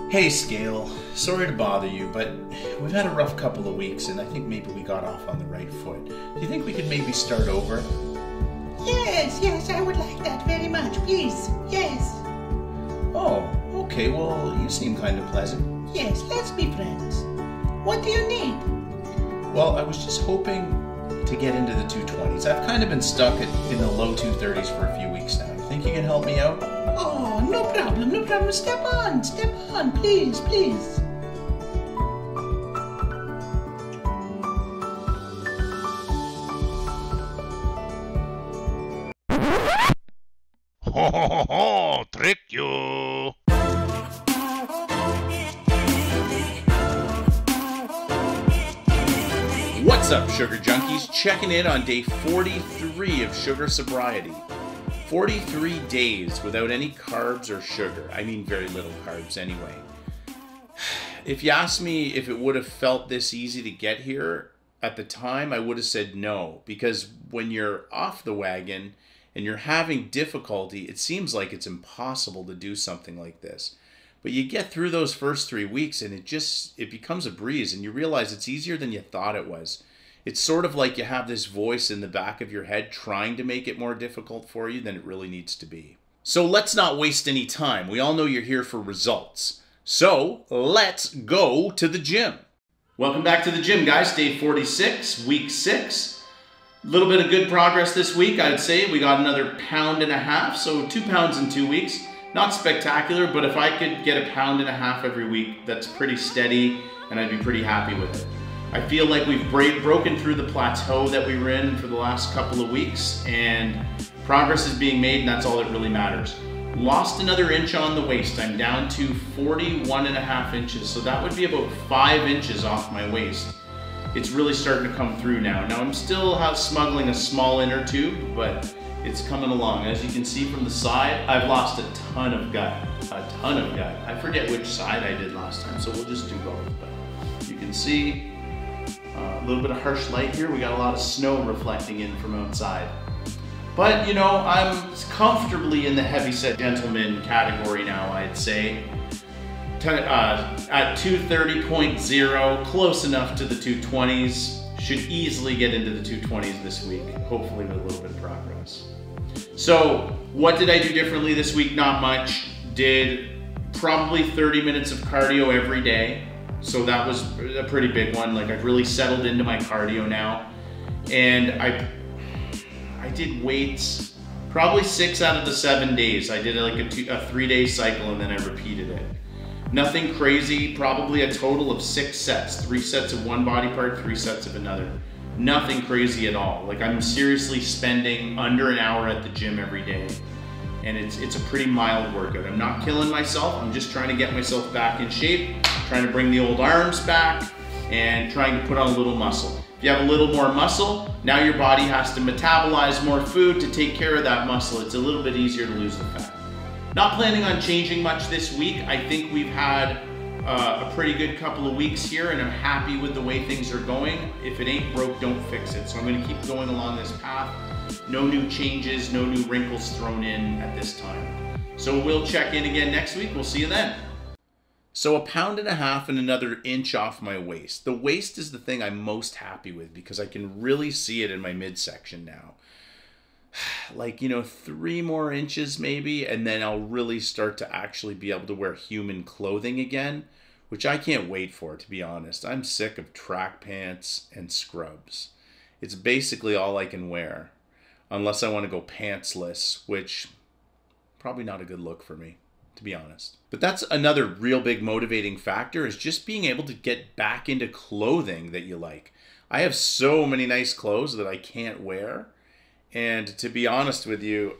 Hey Scale, sorry to bother you, but we've had a rough couple of weeks and I think maybe we got off on the right foot. Do you think we could maybe start over? Yes, I would like that very much, please. Yes. Oh, okay, well, you seem kind of pleasant. Yes, let's be friends. What do you need? Well, I was just hoping to get into the 220s. I've kind of been stuck in the low 230s for a few weeks now. You think you can help me out? Oh, no problem. Step on, please. Ho ho ho ho! Trick you! What's up, Sugar Junkies? Checking in on day 43 of sugar sobriety. 43 days without any carbs or sugar. I mean, very little carbs anyway. If you asked me if it would have felt this easy to get here at the time, I would have said no. Because when you're off the wagon and you're having difficulty, it seems like it's impossible to do something like this. But you get through those first 3 weeks and it becomes a breeze and you realize it's easier than you thought it was. It's sort of like you have this voice in the back of your head trying to make it more difficult for you than it really needs to be. So let's not waste any time. We all know you're here for results. So let's go to the gym. Welcome back to the gym, guys. Day 46, week 6. A little bit of good progress this week, I'd say. We got another 1.5 pounds, so 2 pounds in 2 weeks. Not spectacular, but if I could get 1.5 pounds every week, that's pretty steady, and I'd be pretty happy with it. I feel like we've broken through the plateau that we were in for the last couple of weeks, and progress is being made, and that's all that really matters. Lost another inch on the waist. I'm down to 41.5 inches, so that would be about 5 inches off my waist. It's really starting to come through now. Now I'm still smuggling a small inner tube, but it's coming along. As you can see from the side, I've lost a ton of gut. I forget which side I did last time, so we'll just do both. But you can see a little bit of harsh light here. We got a lot of snow reflecting in from outside. But you know, I'm comfortably in the heavyset gentleman category now, I'd say. At 230.0, close enough to the 220s. Should easily get into the 220s this week, hopefully with a little bit of progress. So what did I do differently this week? Not much. Did probably 30 minutes of cardio every day. So that was a pretty big one. Like, I've really settled into my cardio now. And I did weights probably 6 out of the 7 days. I did like a 3-day cycle and then I repeated it. Nothing crazy, probably a total of 6 sets. 3 sets of one body part, 3 sets of another. Nothing crazy at all. Like, I'm seriously spending under an hour at the gym every day. And it's a pretty mild workout. I'm not killing myself. I'm just trying to get myself back in shape, trying to bring the old arms back, and trying to put on a little muscle. If you have a little more muscle, now your body has to metabolize more food to take care of that muscle. It's a little bit easier to lose the fat. Not planning on changing much this week. I think we've had a pretty good couple of weeks here and I'm happy with the way things are going. If it ain't broke, don't fix it. So I'm gonna keep going along this path. No new changes, no new wrinkles thrown in at this time. So we'll check in again next week. We'll see you then. So 1.5 pounds and another inch off my waist. The waist is the thing I'm most happy with because I can really see it in my midsection now. Like, you know, 3 more inches maybe, and then I'll really start to actually be able to wear human clothing again, which I can't wait for, to be honest. I'm sick of track pants and scrubs. It's basically all I can wear, unless I want to go pantsless, which probably not a good look for me, to be honest. But that's another real big motivating factor, is just being able to get back into clothing that you like. I have so many nice clothes that I can't wear. And to be honest with you,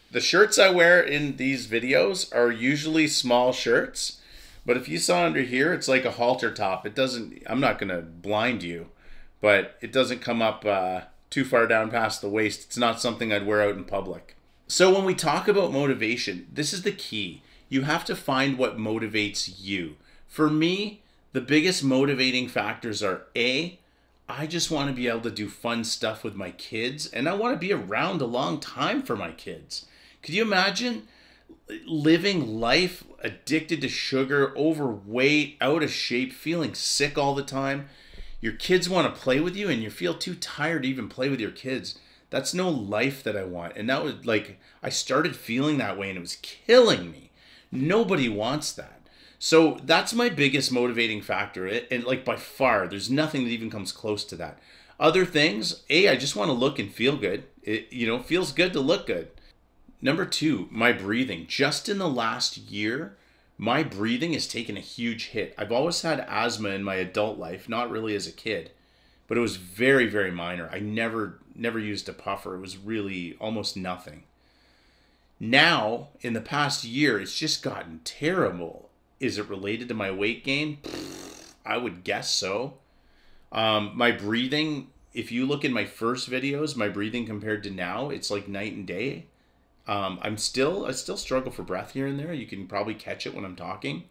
the shirts I wear in these videos are usually small shirts. But if you saw under here, it's like a halter top. It doesn't, I'm not going to blind you, but it doesn't come up too far down past the waist. It's not something I'd wear out in public. So when we talk about motivation, this is the key. You have to find what motivates you. For me, the biggest motivating factors are A, I just want to be able to do fun stuff with my kids, and I want to be around a long time for my kids. Could you imagine living life addicted to sugar, overweight, out of shape, feeling sick all the time. Your kids want to play with you and you feel too tired to even play with your kids. That's no life that I want. And that was like, I started feeling that way and it was killing me. Nobody wants that. So that's my biggest motivating factor. And like by far, there's nothing that even comes close to that. Other things, I just want to look and feel good. It, feels good to look good. Number 2, my breathing. Just in the last year, my breathing has taken a huge hit. I've always had asthma in my adult life, not really as a kid, but it was very, very minor. I never used a puffer. It was really almost nothing. Now, in the past year, it's just gotten terrible. Is it related to my weight gain? I would guess so. My breathing, if you look in my first videos, my breathing compared to now, it's like night and day. I still struggle for breath here and there. You can probably catch it when I'm talking.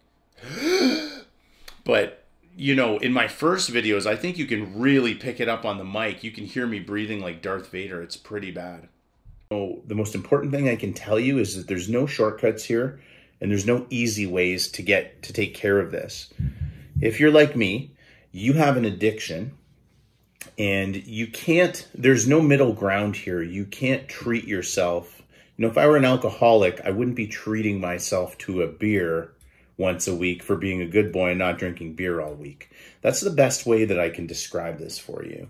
But, in my first videos, I think you can really pick it up on the mic. You can hear me breathing like Darth Vader. It's pretty bad. So the most important thing I can tell you is that there's no shortcuts here and there's no easy ways to take care of this. If you're like me, you have an addiction and there's no middle ground here. You can't treat yourself. If I were an alcoholic, I wouldn't be treating myself to a beer once a week for being a good boy and not drinking beer all week. That's the best way that I can describe this for you.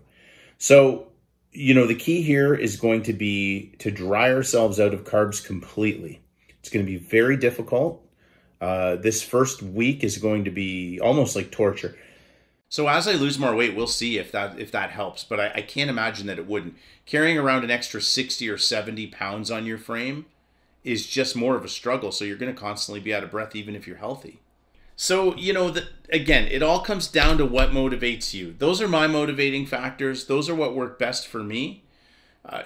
So, the key here is going to be to dry ourselves out of carbs completely. It's going to be very difficult. This first week is going to be almost like torture. So as I lose more weight, we'll see if that helps. But I can't imagine that it wouldn't. Carrying around an extra 60 or 70 pounds on your frame is just more of a struggle. So you're going to constantly be out of breath even if you're healthy. So, again, it all comes down to what motivates you. Those are my motivating factors. Those are what work best for me.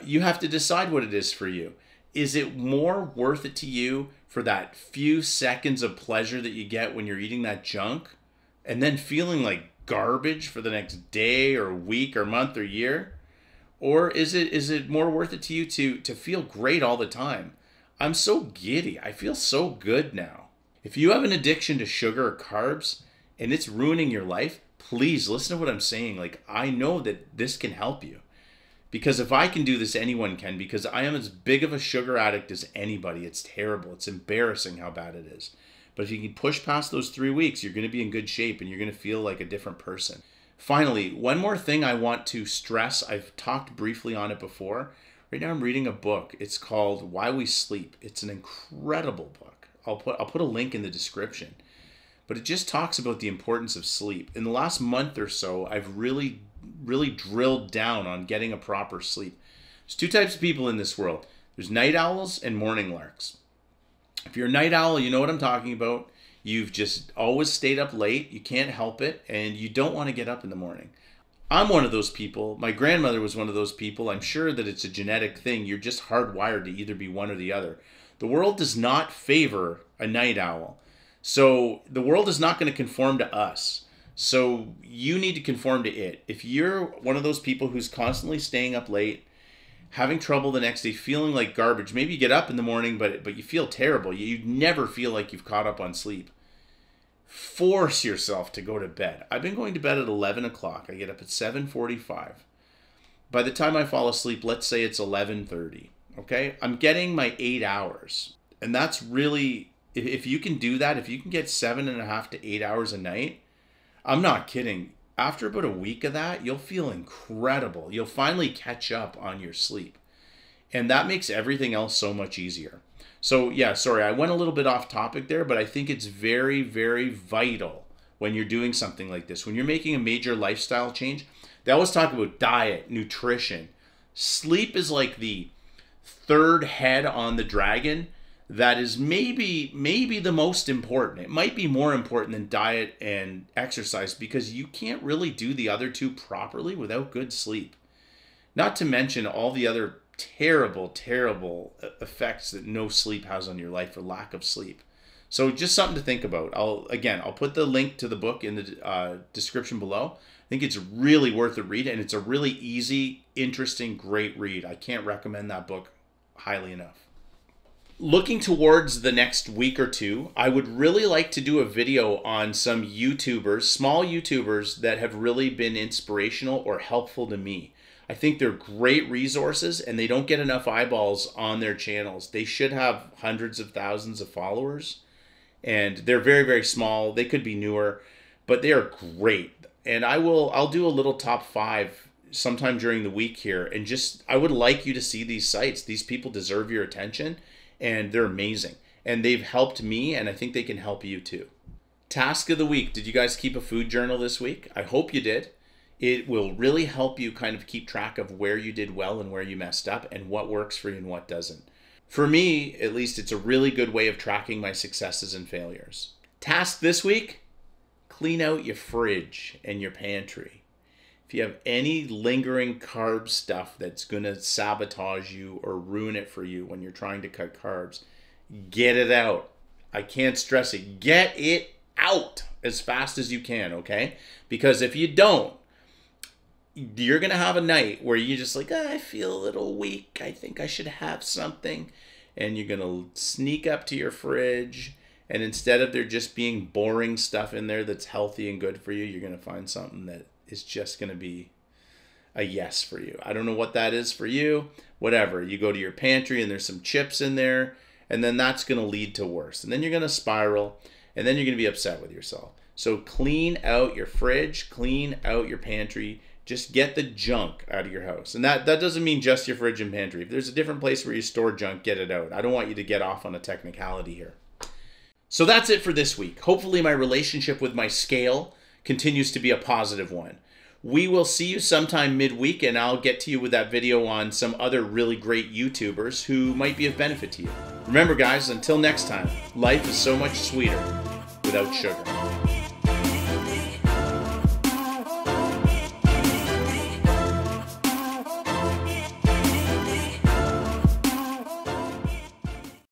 You have to decide what it is for you. Is it more worth it to you for that few seconds of pleasure that you get when you're eating that junk and then feeling like garbage for the next day or week or month or year? Or is it more worth it to you to feel great all the time? I'm so giddy. I feel so good now. If you have an addiction to sugar or carbs and it's ruining your life, please listen to what I'm saying. Like, I know that this can help you. Because if I can do this, anyone can. Because I am as big of a sugar addict as anybody. It's terrible. It's embarrassing how bad it is. But if you can push past those 3 weeks, you're going to be in good shape and you're going to feel like a different person. Finally, one more thing I want to stress. I've talked briefly on it before. Right now I'm reading a book. It's called Why We Sleep. It's an incredible book. I'll put a link in the description. But it just talks about the importance of sleep. In the last month or so, I've really drilled down on getting a proper sleep. There's 2 types of people in this world. There's night owls and morning larks. If you're a night owl, you know what I'm talking about. You've just always stayed up late. You can't help it. And you don't want to get up in the morning. I'm one of those people. My grandmother was one of those people. I'm sure that it's a genetic thing. You're just hardwired to either be one or the other. The world does not favor a night owl. So the world is not going to conform to us. So you need to conform to it. If you're one of those people who's constantly staying up late, having trouble the next day, feeling like garbage, maybe you get up in the morning, but you feel terrible. You never feel like you've caught up on sleep. Force yourself to go to bed. I've been going to bed at 11 o'clock. I get up at 7:45. By the time I fall asleep, let's say it's 11:30. Okay? I'm getting my 8 hours. And that's really, if you can do that, if you can get 7.5 to 8 hours a night, I'm not kidding. After about a week of that, you'll feel incredible. You'll finally catch up on your sleep. And that makes everything else so much easier. So yeah, sorry, I went a little bit off topic there, but I think it's very, very vital when you're doing something like this. When you're making a major lifestyle change, they always talk about diet, nutrition. Sleep is like the third head on the dragon that is maybe the most important. It might be more important than diet and exercise because you can't really do the other 2 properly without good sleep. Not to mention all the other terrible effects that no sleep has on your life or lack of sleep. So just something to think about. I'll put the link to the book in the description below. I think it's really worth a read, and it's a really easy, interesting, great read. I can't recommend that book highly enough. looking towards the next week or two, I would really like to do a video on some YouTubers, small YouTubers that have really been inspirational or helpful to me. I think they're great resources and they don't get enough eyeballs on their channels. They should have hundreds of thousands of followers and they're very, very small. They could be newer, but they are great. And I'll do a little top 5 sometime during the week here. And I would like you to see these sites. These people deserve your attention. And they're amazing. And they've helped me, and I think they can help you too. Task of the week. Did you guys keep a food journal this week? I hope you did. It will really help you kind of keep track of where you did well and where you messed up and what works for you and what doesn't. For me, at least, it's a really good way of tracking my successes and failures. Task this week, clean out your fridge and your pantry. If you have any lingering carb stuff that's going to sabotage you or ruin it for you when you're trying to cut carbs, get it out. I can't stress it. Get it out as fast as you can, okay? Because if you don't, you're going to have a night where you're just like, I feel a little weak. I think I should have something. And you're going to sneak up to your fridge. And instead of there just being boring stuff in there that's healthy and good for you, you're going to find something that is just going to be a yes for you. I don't know what that is for you. Whatever. You go to your pantry and there's some chips in there. And then that's going to lead to worse. And then you're going to spiral. And then you're going to be upset with yourself. So clean out your fridge. Clean out your pantry. Just get the junk out of your house. And that doesn't mean just your fridge and pantry. If there's a different place where you store junk, get it out. I don't want you to get off on a technicality here. So that's it for this week. Hopefully my relationship with my scale continues to be a positive one. We will see you sometime midweek, and I'll get to you with that video on some other really great YouTubers who might be of benefit to you. Remember guys, until next time, life is so much sweeter without sugar.